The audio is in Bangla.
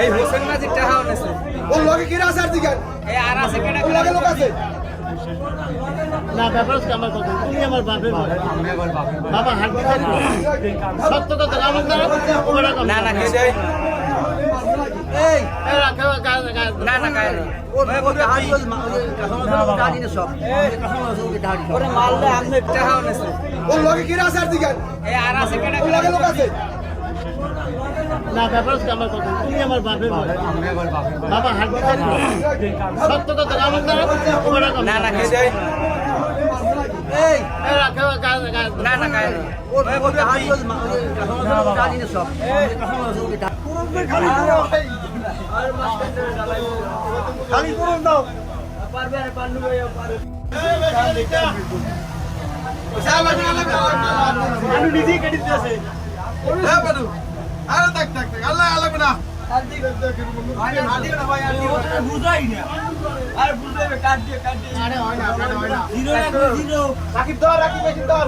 এই হোসেন মাঝি টাকা আনেছে ওর লগে কি আছে আর দিকে এই আর আছে কেডা ওর লগে লোক আছে না ব্যাপার হচ্ছে আমার কথা তুমি আমার বাপের বাবা হাত দিতে সত্য কথা আমার না না কে যাই এই না না কায় ওরে মারলে আমনে টাকা আনেছে ওর লগে কি আছে আর দিকে এই আর আছে কেডা ওর লগে লোক আছে না ব্যাপার হচ্ছে আমার কথা তুমি আমার বাপের বাবা হাত দিতে সত্য কথা আমার না না কে যাই এই না না কায় খালি করুন দাও পারবে আরে পান্ডু ভাই পারবে আমি নিজেই কেটে দিতেছে আরে দেখ দেখ দেখ আল্লাহ আল্লাহ না বুঝাই না আরে বুঝাইবে কাট দিয়ে আরে হয় না জিরো রাখবে জিরো রাকিব ধর